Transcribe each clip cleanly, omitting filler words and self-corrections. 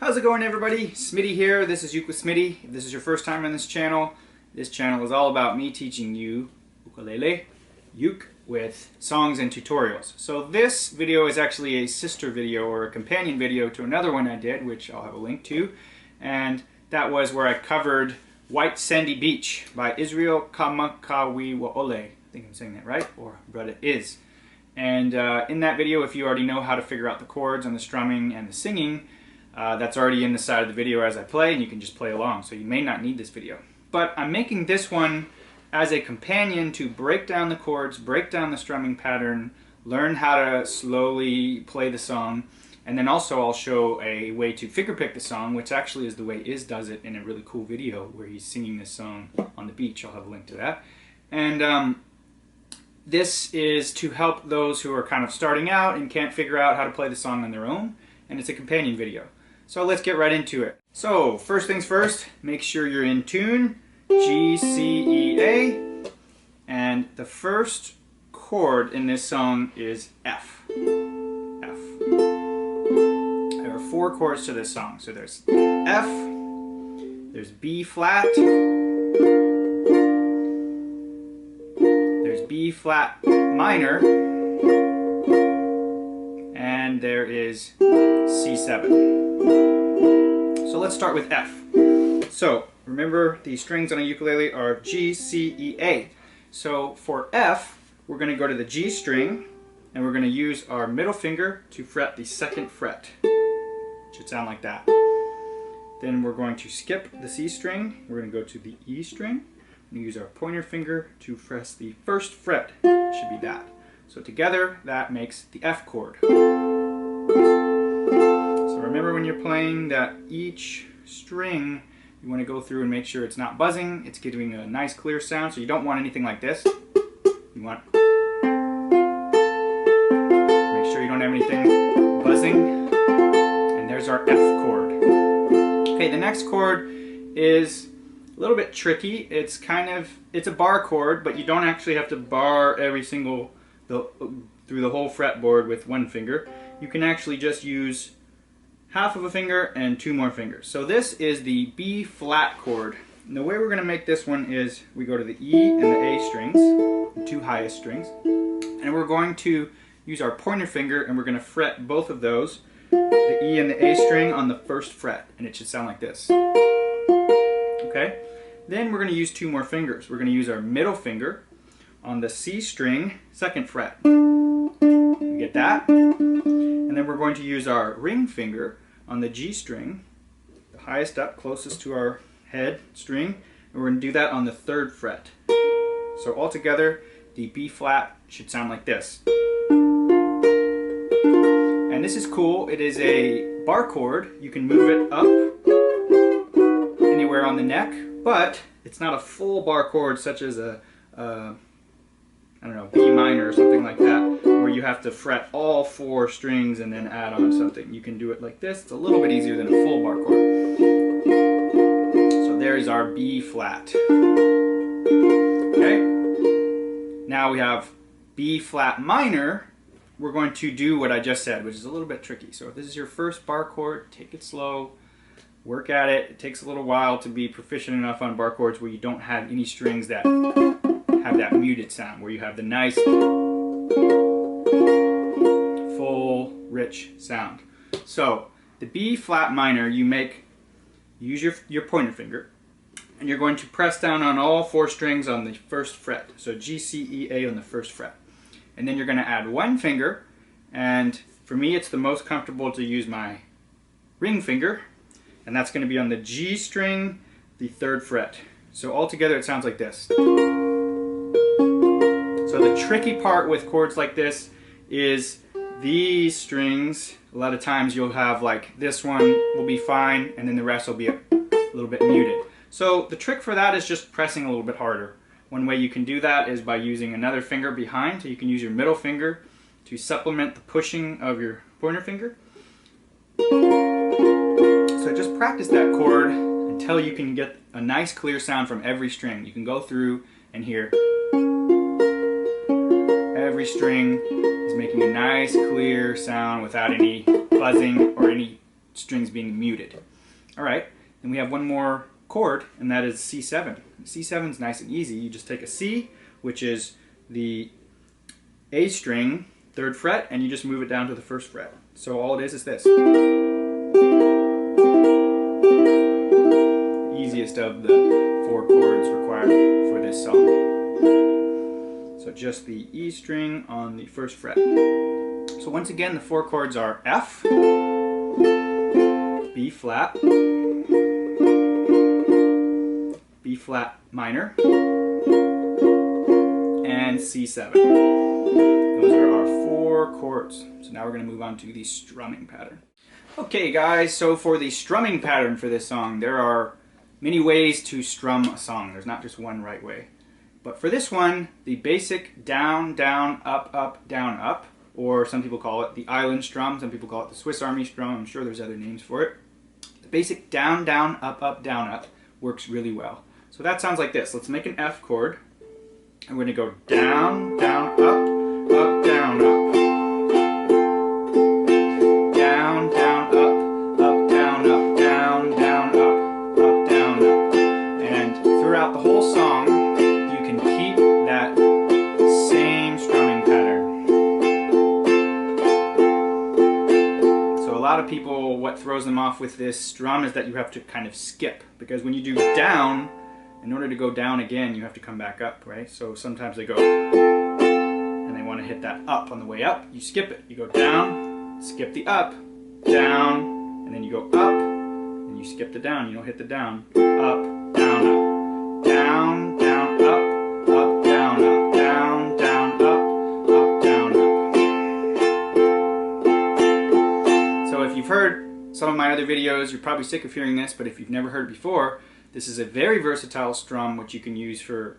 How's it going, everybody? Smitty here. This is Uke with Smitty. If this is your first time on this channel is all about me teaching you ukulele, uke, with songs and tutorials. So this video is actually a sister video or a companion video to another one I did, which I'll have a link to. And that was where I covered White Sandy Beach by Israel Kamakawiwo'ole. I think I'm saying that right, or but it is. And in that video, if you already know how to figure out the chords and the strumming and the singing, that's already in the side of the video as I play, and you can just play along, so you may not need this video. But I'm making this one as a companion to break down the chords, break down the strumming pattern, learn how to slowly play the song, and then also I'll show a way to fingerpick the song, which actually is the way Iz does it in a really cool video where he's singing this song on the beach. I'll have a link to that. And this is to help those who are kind of starting out and can't figure out how to play the song on their own, and it's a companion video. So let's get right into it. So first things first, make sure you're in tune, G, C, E, A, and the first chord in this song is F. F. There are 4 chords to this song. So there's F, there's B flat, there's B flat minor, and there is C7. So let's start with F. So remember, the strings on a ukulele are G, C, E, A. So for F, we're going to go to the G string, and we're going to use our middle finger to fret the 2nd fret. It should sound like that. Then we're going to skip the C string. We're going to go to the E string. And use our pointer finger to press the 1st fret. It should be that. So together, that makes the F chord. So remember, when you're playing, that each string, you want to go through and make sure it's not buzzing. It's giving a nice clear sound. So you don't want anything like this. You want, make sure you don't have anything buzzing. And there's our F chord. Okay, the next chord is a little bit tricky. It's a bar chord, but you don't actually have to bar every single through the whole fretboard with 1 finger. You can actually just use half of a finger and 2 more fingers. So this is the B flat chord. And the way we're going to make this one is we go to the E and the A strings, the 2 highest strings, and we're going to use our pointer finger, and we're going to fret both of those, the E and the A string, on the 1st fret, and it should sound like this. Okay? Then we're going to use 2 more fingers. We're going to use our middle finger on the C string, 2nd fret. You get that? And then we're going to use our ring finger on the G string, the highest up, closest to our head string, and we're going to do that on the 3rd fret. So altogether, the B flat should sound like this. And this is cool. It is a bar chord. You can move it up anywhere on the neck, but it's not a full bar chord such as a I don't know, B minor or something like that, where you have to fret all 4 strings and then add on something. You can do it like this. It's a little bit easier than a full bar chord. So there's our B flat. Okay? Now we have B flat minor. We're going to do what I just said, which is a little bit tricky. So if this is your first bar chord, take it slow. Work at it. It takes a little while to be proficient enough on bar chords where you don't have any strings that have that muted sound, where you have the nice, full, rich sound. So the B flat minor, you use your pointer finger, and you're going to press down on all 4 strings on the 1st fret. So G, C, E, A on the 1st fret. And then you're going to add 1 finger, and for me it's the most comfortable to use my ring finger, and that's going to be on the G string, the 3rd fret. So altogether it sounds like this. So the tricky part with chords like this is these strings. A lot of times you'll have, like, this one will be fine, and then the rest will be a little bit muted. So the trick for that is just pressing a little bit harder. One way you can do that is by using another finger behind. So you can use your middle finger to supplement the pushing of your pointer finger. So just practice that chord until you can get a nice clear sound from every string. You can go through and hear every string is making a nice clear sound without any buzzing or any strings being muted. All right, then we have one more chord, and that is C7. C7 is nice and easy. You just take a C, which is the A string, 3rd fret, and you just move it down to the 1st fret. So all it is this. Easiest of the 4 chords required for this song. So just the E string on the 1st fret. So once again, the 4 chords are F, B flat, B flat minor, and C7. Those are our 4 chords. So now we're going to move on to the strumming pattern. Okay guys, so for the strumming pattern for this song, there are many ways to strum a song. There's not just one right way. But for this one, the basic down, down, up, down, up, or some people call it the island strum, some people call it the Swiss Army strum, I'm sure there's other names for it. The basic down, down, up, down, up works really well. So that sounds like this. Let's make an F chord. I'm going to go down, down, up, down, up. Down, down, up, down, up, down, down, up, down, up. And throughout the whole song, you can keep that same strumming pattern. So a lot of people, what throws them off with this strum is that you have to kind of skip, because when you do down, in order to go down again, you have to come back up, right? So sometimes they go, and they want to hit that up on the way up. You skip it. You go down, skip the up, down, and then you go up, and you skip the down. You don't hit the down. Up, down, up. Down, down, up, down, up. Down, down, up, down, up. So if you've heard some of my other videos, you're probably sick of hearing this, but if you've never heard it before, this is a very versatile strum which you can use for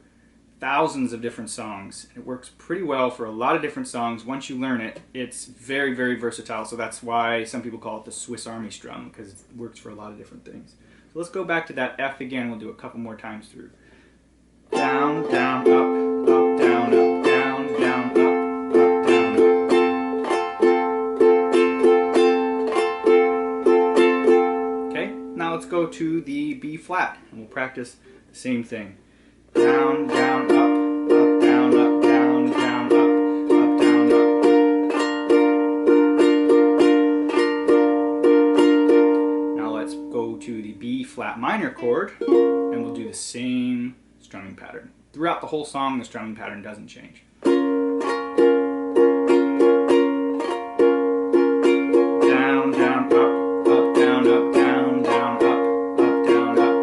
thousands of different songs. It works pretty well for a lot of different songs. Once you learn it, it's very, very versatile. So that's why some people call it the Swiss Army strum, because it works for a lot of different things. So let's go back to that F again. We'll do a couple more times through. Down, down, up, down, up, down, down, up, down, up. Okay, now let's go to the B flat, and we'll practice the same thing. Down, down, up, down, up, down, down, up, down, up. Now let's go to the B flat minor chord, and we'll do the same strumming pattern. Throughout the whole song, the strumming pattern doesn't change. Down, down, up, down, up, down, down, up, down, up.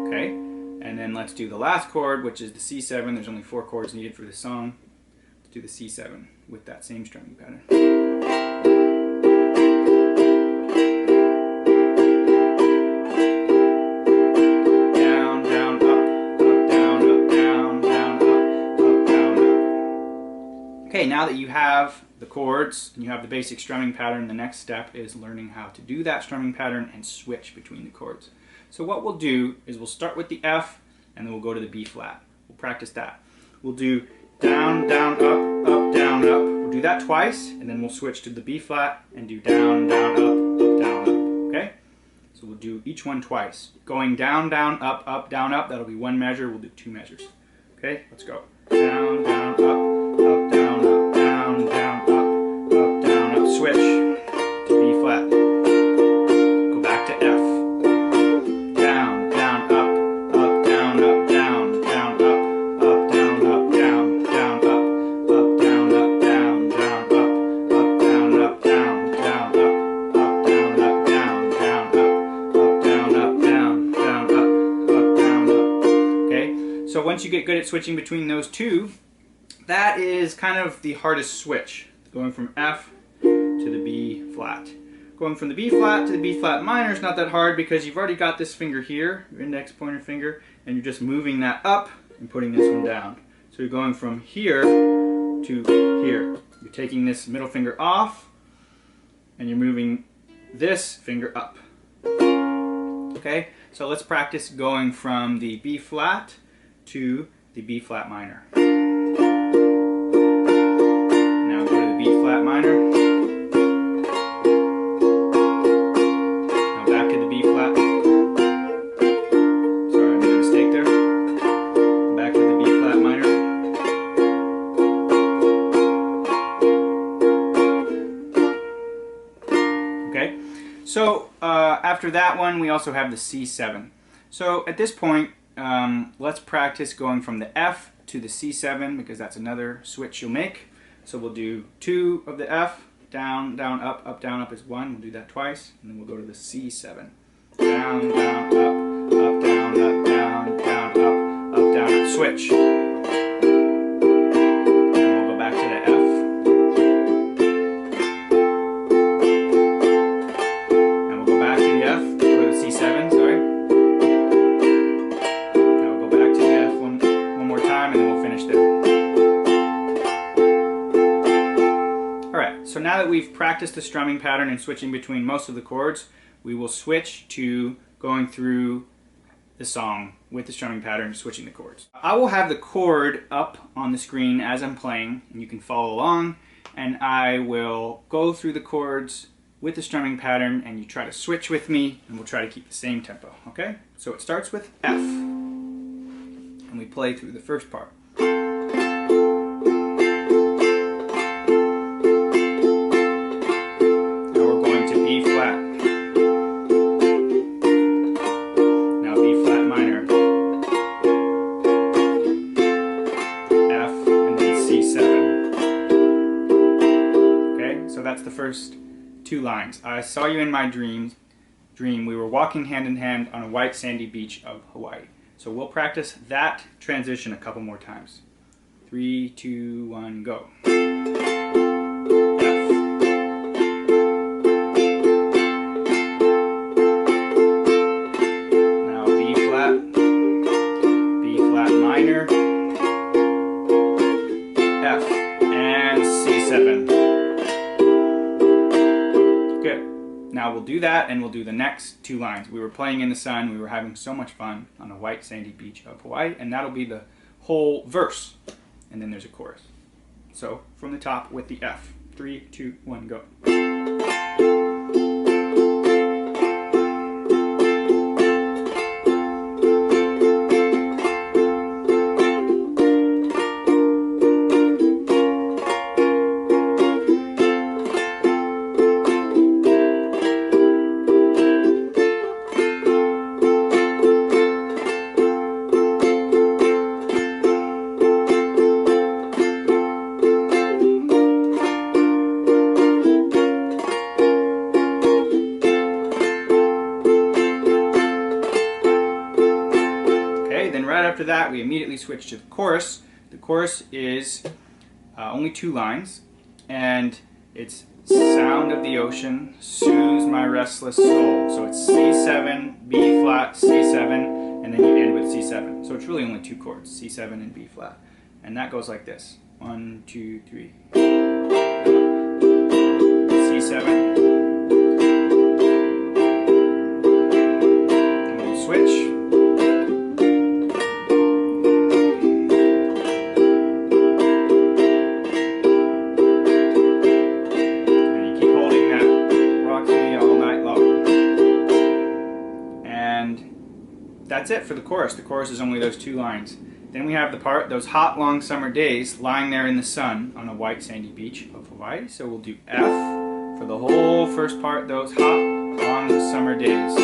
Okay, and then let's do the last chord, which is the C7. There's only 4 chords needed for this song. Let's do the C7 with that same strumming pattern. Okay, now that you have the chords and you have the basic strumming pattern, the next step is learning how to do that strumming pattern and switch between the chords. So what we'll do is we'll start with the F, and then we'll go to the B flat. We'll practice that. We'll do down, down, up, down, up. We'll do that twice, and then we'll switch to the B flat and do down, down, up, down, up. Okay? So we'll do each one twice. Going down, down, up, down, up. That'll be 1 measure. We'll do 2 measures. Okay? Let's go. Down, down, up, down, up, down, down, up, down, up. Switch to B flat. Go back to F. Down, down, up, down, up, down, down, up, down, up, down, down, up, down, up, down, down, up, down, up, down, down, up, down, up, down, down, up, down, up, down, down, up, down, up. Okay, so once you get good at switching between those two, that is kind of the hardest switch, going from F to the B flat. Going from the B flat to the B flat minor is not that hard because you've already got this finger here, your index pointer finger, and you're just moving that up and putting this one down. So you're going from here to here. You're taking this middle finger off and you're moving this finger up. Okay, so let's practice going from the B flat to the B flat minor. Now go to the B flat flat minor. Now back to the B flat. Sorry, I made a mistake there. Back to the B flat minor. Okay, so after that one, we also have the C7. So at this point, let's practice going from the F to the C7, because that's another switch you'll make. So we'll do 2 of the F, down, down, up, down, up is 1. We'll do that twice, and then we'll go to the C7. Down, down, up, down, up, down, down, up, down, up, switch. And we'll go back to the F. And we'll go back to the F, or the C7, sorry. Now we'll go back to the F one more time, and then we'll finish there. So now that we've practiced the strumming pattern and switching between most of the chords, we will switch to going through the song with the strumming pattern, switching the chords. I will have the chord up on the screen as I'm playing, and you can follow along, and I will go through the chords with the strumming pattern, and you try to switch with me, and we'll try to keep the same tempo, okay? So it starts with F, and we play through the first part. The first 2 lines. I saw you in my dream. We were walking hand in hand on a white sandy beach of Hawaii. So we'll practice that transition a couple more times. 3, 2, 1, go. F. Now B flat minor, F, and C7. Now we'll do that, and we'll do the next 2 lines. We were playing in the sun, we were having so much fun on a white sandy beach of Hawaii, and that'll be the whole verse. And then there's a chorus. So from the top with the F. 3, 2, 1, go. After that, we immediately switch to the chorus. The chorus is only 2 lines, and it's sound of the ocean soothes my restless soul. So it's C7, B flat, C7, and then you end with C7. So it's really only 2 chords, C7 and B flat. And that goes like this. 1, 2, 3. C7. And we'll switch. That's it for the chorus. The chorus is only those 2 lines. Then we have the part, those hot long summer days, lying there in the sun on a white sandy beach of Hawaii. So we'll do F for the whole first part, those hot long summer days.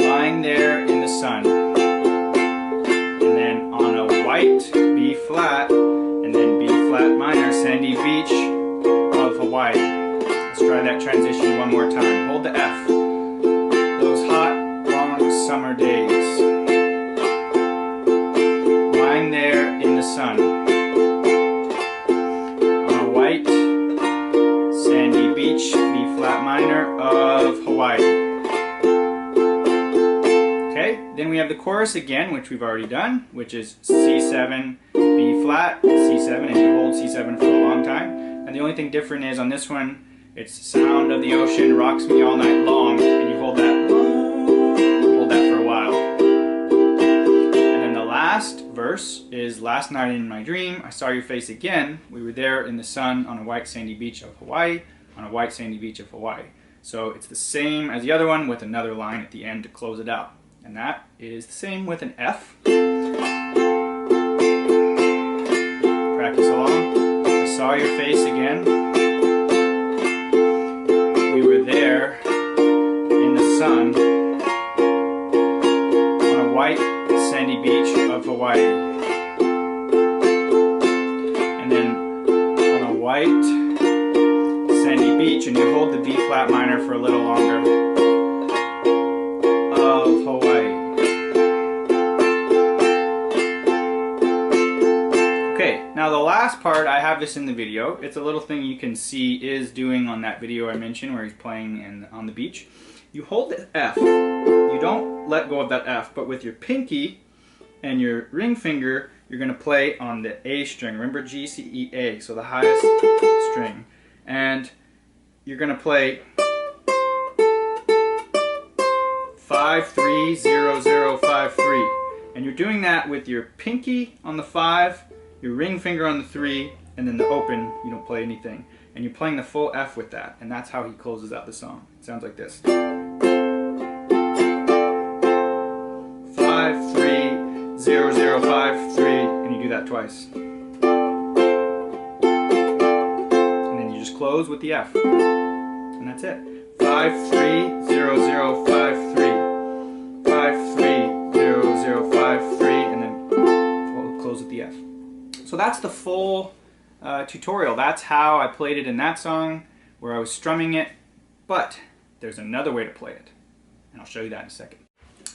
Lying there in the sun. And then on a white B flat, and then B flat minor, sandy beach of Hawaii. Let's try that transition one more time. Hold the F. Summer days, lying there in the sun, on a white sandy beach, B flat minor of Hawaii. Okay, then we have the chorus again, which we've already done, which is C7, B flat, C7, and you hold C7 for a long time. And the only thing different is on this one, it's sound of the ocean rocks me all night long, and you hold that for a while. And then the last verse verse is last night in my dream, I saw your face again. We were there in the sun on a white sandy beach of Hawaii, on a white sandy beach of Hawaii. So it's the same as the other one with another line at the end to close it out. And that is the same with an F. Practice along. I saw your face again. We were there in the sun on a white sandy beach of Hawaii. And then on a white sandy beach, and you hold the B flat minor for a little longer, of Hawaii. Okay, now the last part, I have this in the video. It's a little thing you can see is doing on that video I mentioned where he's playing on the beach. You hold the F. You don't let go of that F, but with your pinky and your ring finger, you're going to play on the A string. Remember G, C, E, A, so the highest string. And you're going to play 5, 3, 0, 0, 5, 3. And you're doing that with your pinky on the 5, your ring finger on the 3, and then the open, you don't play anything. And you're playing the full F with that, and that's how he closes out the song. It sounds like this. 5, 3, 0, 0, 5, 3, and you do that twice. And then you just close with the F. And that's it. 5, 3, 0, 0, 5, 3. 5, 3, 0, 0, 5, 3, and then we'll close with the F. So that's the full tutorial. That's how I played it in that song where I was strumming it, but there's another way to play it, and I'll show you that in a second.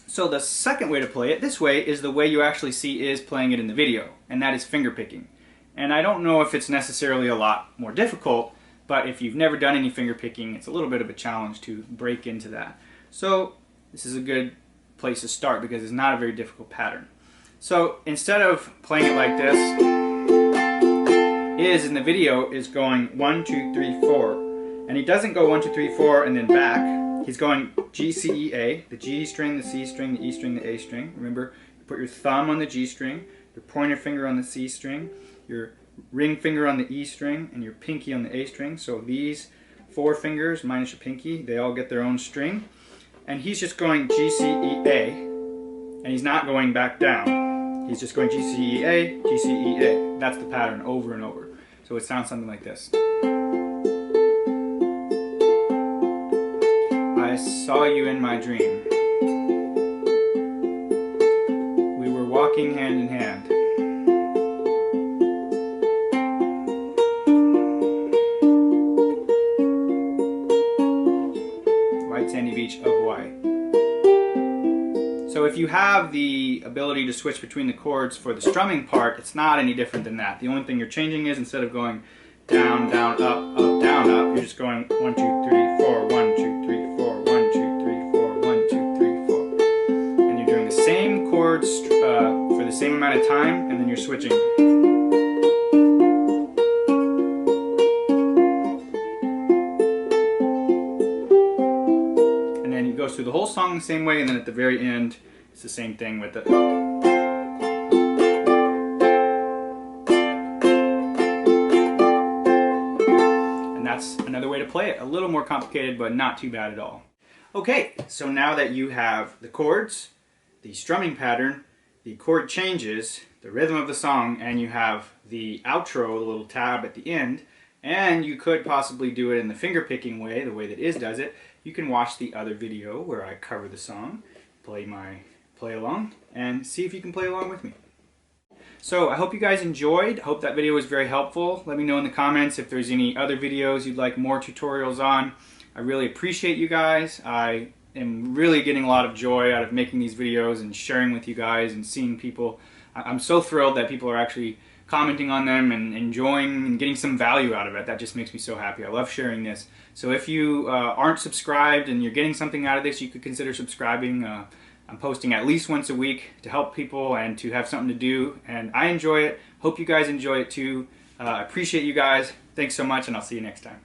So the second way to play it this way is the way you actually see is playing it in the video, and that is finger picking. And I don't know if it's necessarily a lot more difficult, but if you've never done any finger picking, it's a little bit of a challenge to break into that. So this is a good place to start because it's not a very difficult pattern. So instead of playing it like this, in the video is going 1, 2, 3, 4, and he doesn't go 1, 2, 3, 4 and then back. He's going G, C, E, A, the G string, the C string, the E string, the A string. Remember, you put your thumb on the G string, your pointer finger on the C string, your ring finger on the E string, and your pinky on the A string. So these 4 fingers minus your pinky, they all get their own string. And he's just going G, C, E, A, and he's not going back down. He's just going G, C, E, A, G, C, E, A. That's the pattern over and over. So it sounds something like this. I saw you in my dream. We were walking hand in hand. White sandy beach of Hawaii. So if you have the ability to switch between the chords for the strumming part, it's not any different than that. The only thing you're changing is instead of going down, down, up, up, down, up, you're just going 1, 2, 3, 4, 1, 2, 3, 4, 1, 2, 3, 4, 1, 2, 3, 4. And you're doing the same chords for the same amount of time, and then you're switching. And then it goes through the whole song the same way, and then at the very end, it's the same thing with it. And that's another way to play it. A little more complicated, but not too bad at all. Okay, so now that you have the chords, the strumming pattern, the chord changes, the rhythm of the song, and you have the outro, the little tab at the end, and you could possibly do it in the finger picking way, the way that Iz does it, you can watch the other video where I cover the song, play along, and see if you can play along with me. So I hope you guys enjoyed. I hope that video was very helpful. Let me know in the comments if there's any other videos you'd like more tutorials on. I really appreciate you guys. I am really getting a lot of joy out of making these videos and sharing with you guys and seeing people. I'm so thrilled that people are actually commenting on them and enjoying and getting some value out of it. That just makes me so happy. I love sharing this. So if you aren't subscribed and you're getting something out of this, you could consider subscribing. I'm posting at least once a week to help people and to have something to do, and I enjoy it. Hope you guys enjoy it too. I appreciate you guys. Thanks so much, and I'll see you next time.